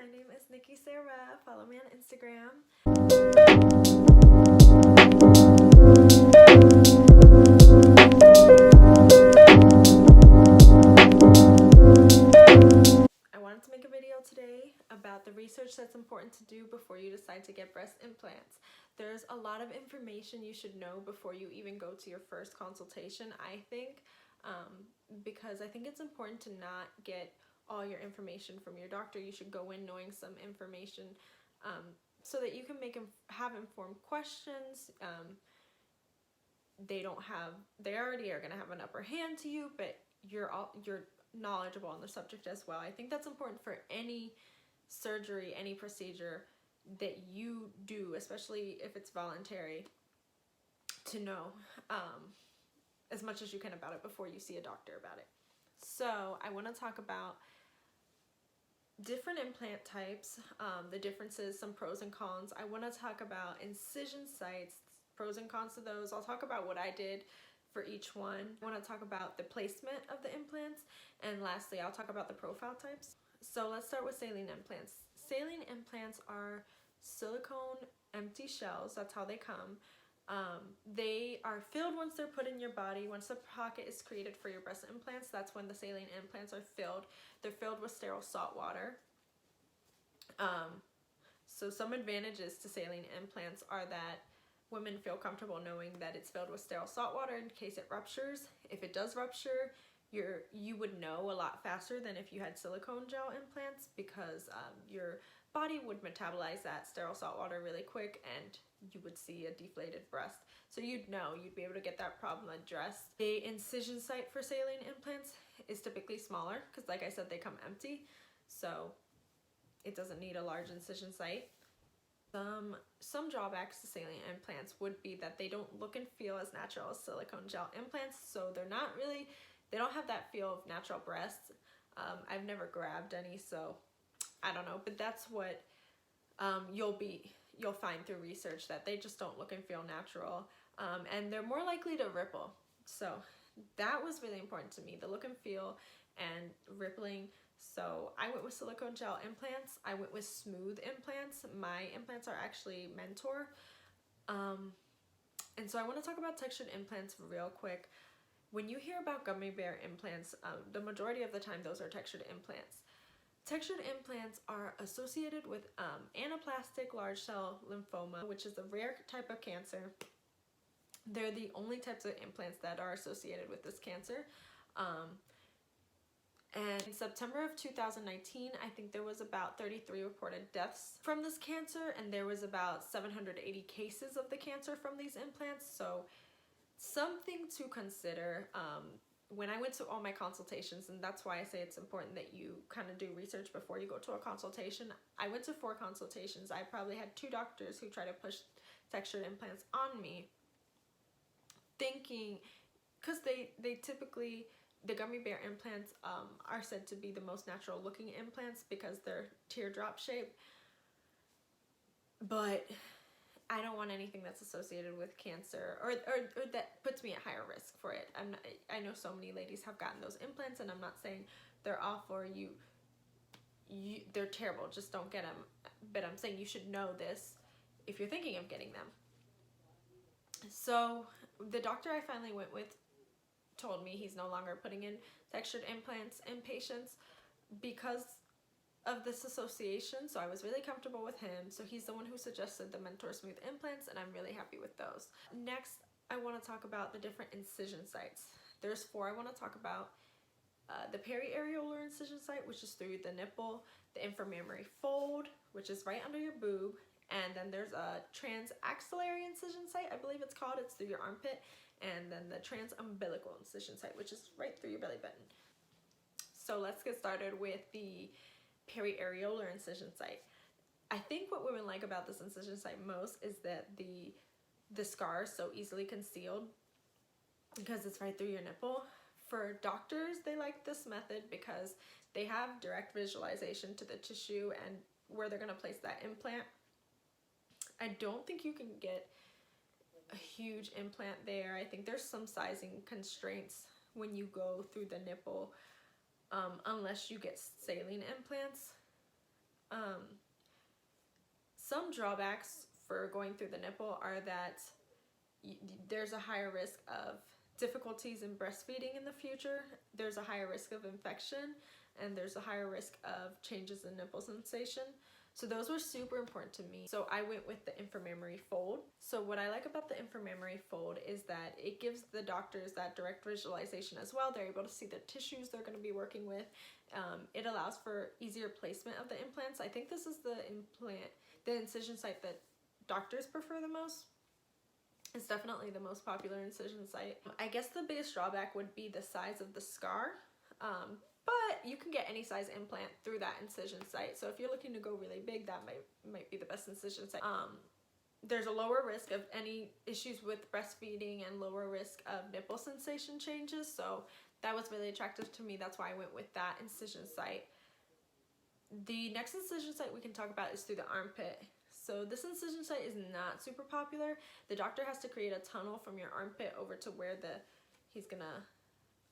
my name is Nikki Sarah. Follow me on Instagram. I wanted to make a video today about the research that's important to do before you decide to get breast implants. There's a lot of information you should know before you even go to your first consultation, I think, because I think it's important to not get all your information from your doctor. You should go in knowing some information so that you can have informed questions. They already are going to have an upper hand to you, but you're knowledgeable on the subject as well. I think that's important for any surgery, any procedure that you do, especially if it's voluntary, to know as much as you can about it before you see a doctor about it. So I want to talk about different implant types, the differences, some pros and cons. I want to talk about incision sites, pros and cons to those. I'll talk about what I did for each one. I want to talk about the placement of the implants, and lastly I'll talk about the profile types. So let's start with saline implants. Saline implants are silicone empty shells. That's how they come. They are filled once they're put in your body. Once the pocket is created for your breast implants, that's when the saline implants are filled. They're filled with sterile salt water. So some advantages to saline implants are that women feel comfortable knowing that it's filled with sterile salt water in case it ruptures. If it does rupture, you would know a lot faster than if you had silicone gel implants, because your body would metabolize that sterile salt water really quick and you would see a deflated breast. So you'd be able to get that problem addressed. The incision site for saline implants is typically smaller because, like I said, they come empty, so it doesn't need a large incision site. Some drawbacks to saline implants would be that they don't look and feel as natural as silicone gel implants, so they don't have that feel of natural breasts. I've never grabbed any, so I don't know, but that's what you'll find through research, that they just don't look and feel natural, and they're more likely to ripple. So that was really important to me, the look and feel and rippling. So I went with silicone gel implants. I went with smooth implants. My implants are actually Mentor. And so I want to talk about textured implants real quick. When you hear about gummy bear implants, the majority of the time those are textured implants. Textured implants are associated with anaplastic large cell lymphoma, which is a rare type of cancer. They're the only types of implants that are associated with this cancer. And in September of 2019, I think there was about 33 reported deaths from this cancer, and there was about 780 cases of the cancer from these implants. So something to consider when I went to all my consultations, and that's why I say it's important that you kind of do research before you go to a consultation. I went to 4 consultations. I probably had 2 doctors who tried to push textured implants on me, thinking, because they typically, the gummy bear implants are said to be the most natural looking implants because they're teardrop shaped. But I don't want anything that's associated with cancer or that puts me at higher risk for it. I know so many ladies have gotten those implants, and I'm not saying they're awful or they're terrible, just don't get them. But I'm saying you should know this if you're thinking of getting them. So the doctor I finally went with told me he's no longer putting in textured implants in patients because of this association, so I was really comfortable with him. So he's the one who suggested the Mentor Smooth implants, and I'm really happy with those. Next, I want to talk about the different incision sites. There's 4 I want to talk about. The periareolar incision site, which is through the nipple, the inframammary fold, which is right under your boob, and then there's a transaxillary incision site, I believe it's called. It's through your armpit, and then the transumbilical incision site, which is right through your belly button. So let's get started with the periareolar incision site. I think what women like about this incision site most is that the scar is so easily concealed because it's right through your nipple. For doctors, they like this method because they have direct visualization to the tissue and where they're going to place that implant. I don't think you can get a huge implant there. I think there's some sizing constraints when you go through the nipple, unless you get saline implants. Some drawbacks for going through the nipple are that there's a higher risk of difficulties in breastfeeding in the future, there's a higher risk of infection, and there's a higher risk of changes in nipple sensation. So those were super important to me. So I went with the inframammary fold. So what I like about the inframammary fold is that it gives the doctors that direct visualization as well. They're able to see the tissues they're going to be working with. It allows for easier placement of the implants. I think this is the incision site that doctors prefer the most. It's definitely the most popular incision site. I guess the biggest drawback would be the size of the scar. But you can get any size implant through that incision site. So if you're looking to go really big, that might be the best incision site. There's a lower risk of any issues with breastfeeding and lower risk of nipple sensation changes. So that was really attractive to me. That's why I went with that incision site. The next incision site we can talk about is through the armpit. So this incision site is not super popular. The doctor has to create a tunnel from your armpit over to where he's gonna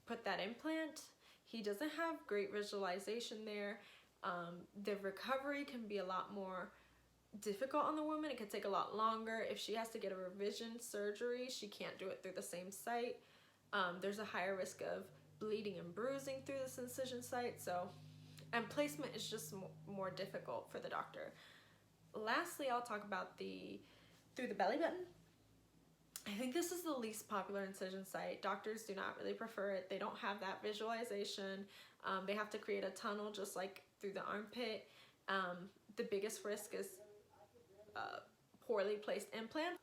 put that implant. He doesn't have great visualization there. The recovery can be a lot more difficult on the woman. It could take a lot longer. If she has to get a revision surgery, she can't do it through the same site. There's a higher risk of bleeding and bruising through this incision site. And placement is just more difficult for the doctor. Lastly, I'll talk about through the belly button. I think this is the least popular incision site. Doctors do not really prefer it. They don't have that visualization. They have to create a tunnel just like through the armpit. The biggest risk is poorly placed implant.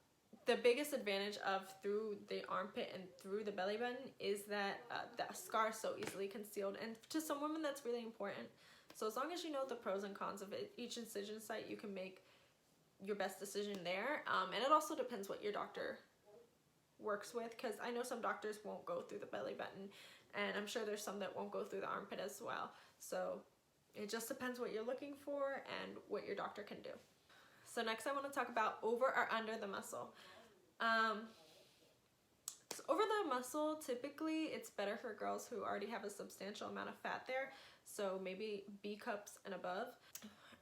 The biggest advantage of through the armpit and through the belly button is that the scar is so easily concealed. And to some women, that's really important. So as long as you know the pros and cons of each incision site, you can make your best decision there. And it also depends what your doctor works with, because I know some doctors won't go through the belly button, and I'm sure there's some that won't go through the armpit as well. So it just depends what you're looking for and what your doctor can do. So next I want to talk about over or under the muscle. So over the muscle, typically it's better for girls who already have a substantial amount of fat there, so maybe B cups and above.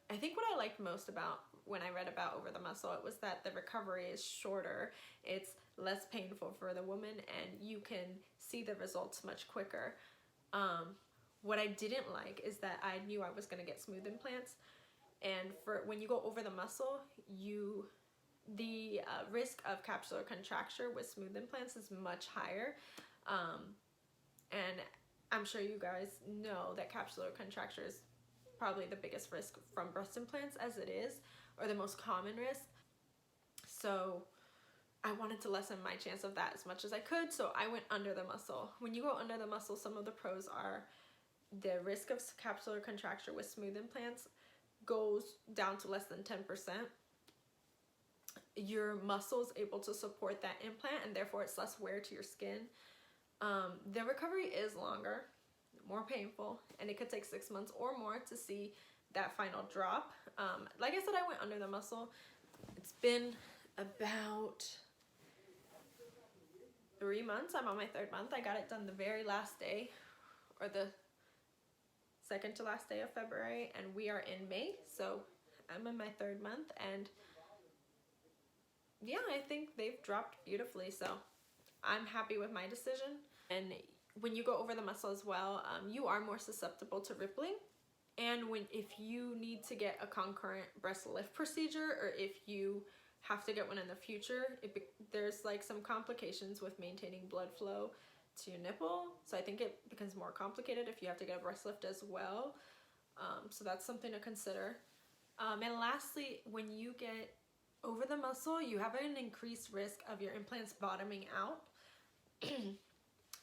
I think what I liked most about when I read about over the muscle, it was that the recovery is shorter, it's less painful for the woman, and you can see the results much quicker. What I didn't like is that I knew I was going to get smooth implants, and when you go over the muscle, the risk of capsular contracture with smooth implants is much higher. And I'm sure you guys know that capsular contracture is probably the biggest risk from breast implants as it is, or the most common risk. So I wanted to lessen my chance of that as much as I could, so I went under the muscle. When you go under the muscle, some of the pros are the risk of capsular contracture with smooth implants goes down to less than 10%. Your muscle is able to support that implant, and therefore it's less wear to your skin. The recovery is longer, more painful, and it could take 6 months or more to see that final drop. Like I said, I went under the muscle. It's been about 3 months. I'm on my 3rd month. I got it done the very last day, or the second to last day of February, and we are in May, so I'm in my 3rd month, and yeah, I think they've dropped beautifully, so I'm happy with my decision. And when you go over the muscle as well, you are more susceptible to rippling, and if you need to get a concurrent breast lift procedure, or if you have to get one in the future, there's like some complications with maintaining blood flow to your nipple, so I think it becomes more complicated if you have to get a breast lift as well. So that's something to consider. And lastly, when you get over the muscle, you have an increased risk of your implants bottoming out,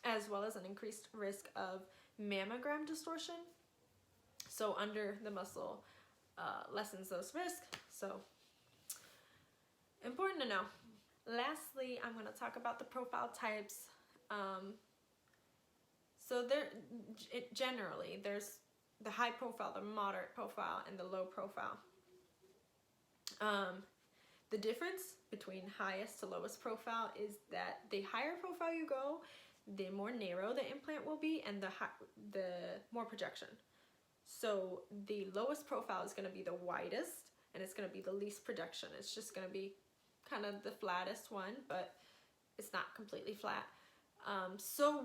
as well as an increased risk of mammogram distortion. So under the muscle lessens those risks, so important to know. Lastly, I'm going to talk about the profile types. So generally, there's the high profile, the moderate profile, and the low profile. The difference between highest to lowest profile is that the higher profile you go, the more narrow the implant will be, and the more projection. So the lowest profile is going to be the widest, and it's going to be the least projection. It's just going to be kind of the flattest one, but it's not completely flat. So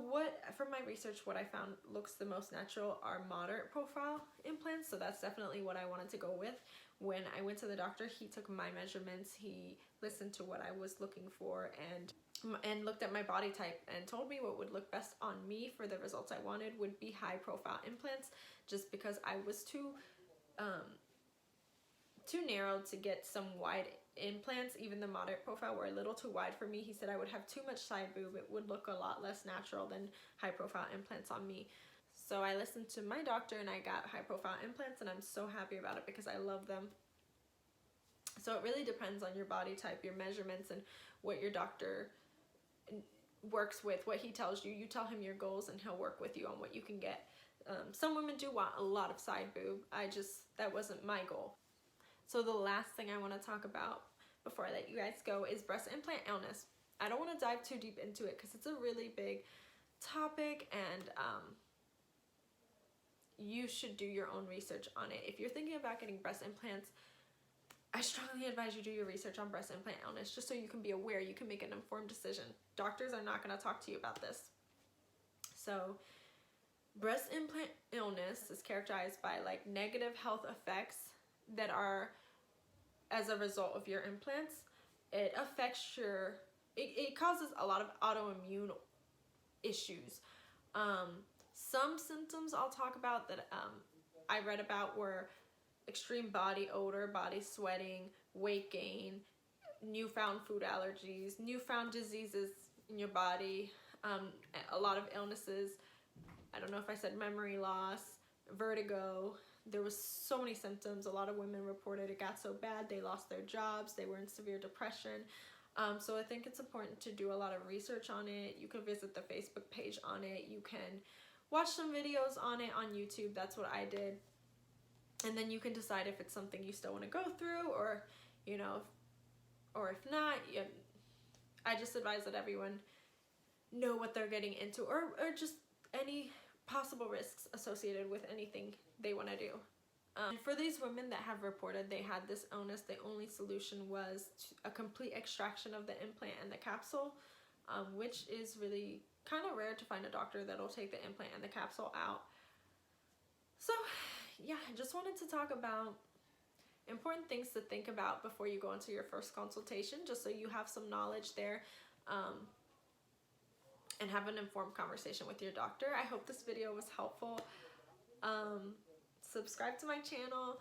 from my research, what I found looks the most natural are moderate profile implants. So that's definitely what I wanted to go with. When I went to the doctor, he took my measurements, he listened to what I was looking for, and looked at my body type and told me what would look best on me for the results I wanted would be high profile implants, just because I was too narrow to get some wide implants. Even the moderate profile were a little too wide for me. He said I would have too much side boob. It would look a lot less natural than high profile implants on me. So I listened to my doctor and I got high profile implants, and I'm so happy about it because I love them. So it really depends on your body type, your measurements, and what your doctor works with, what he tells you. You tell him your goals and he'll work with you on what you can get. Some women do want a lot of side boob. That wasn't my goal. So the last thing I want to talk about before I let you guys go is breast implant illness. I don't want to dive too deep into it because it's a really big topic, and you should do your own research on it. If you're thinking about getting breast implants, I strongly advise you do your research on breast implant illness, just so you can be aware, you can make an informed decision. Doctors are not going to talk to you about this. So breast implant illness is characterized by like negative health effects that are as a result of your implants. It affects it causes a lot of autoimmune issues. Some symptoms I'll talk about that I read about were extreme body odor, body sweating, weight gain, newfound food allergies, newfound diseases in your body, a lot of illnesses. I don't know if I said memory loss, vertigo. There was so many symptoms. A lot of women reported it got so bad they lost their jobs, they were in severe depression. So I think it's important to do a lot of research on it. You can visit the Facebook page on it. You can watch some videos on it on YouTube. That's what I did. And then you can decide if it's something you still want to go through, or, you know, or if not. I just advise that everyone know what they're getting into, or just any possible risks associated with anything they want to do. For these women that have reported they had this illness, the only solution was a complete extraction of the implant and the capsule, which is really kind of rare to find a doctor that'll take the implant and the capsule out. So yeah, I just wanted to talk about important things to think about before you go into your first consultation, just so you have some knowledge there, and have an informed conversation with your doctor. I hope this video was helpful. Subscribe to my channel,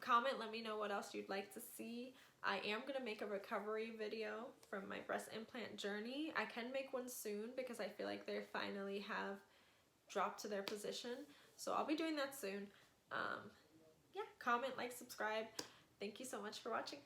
comment, let me know what else you'd like to see. I am going to make a recovery video from my breast implant journey. I can make one soon because I feel like they finally have dropped to their position. So I'll be doing that soon. Yeah, comment, like, subscribe. Thank you so much for watching.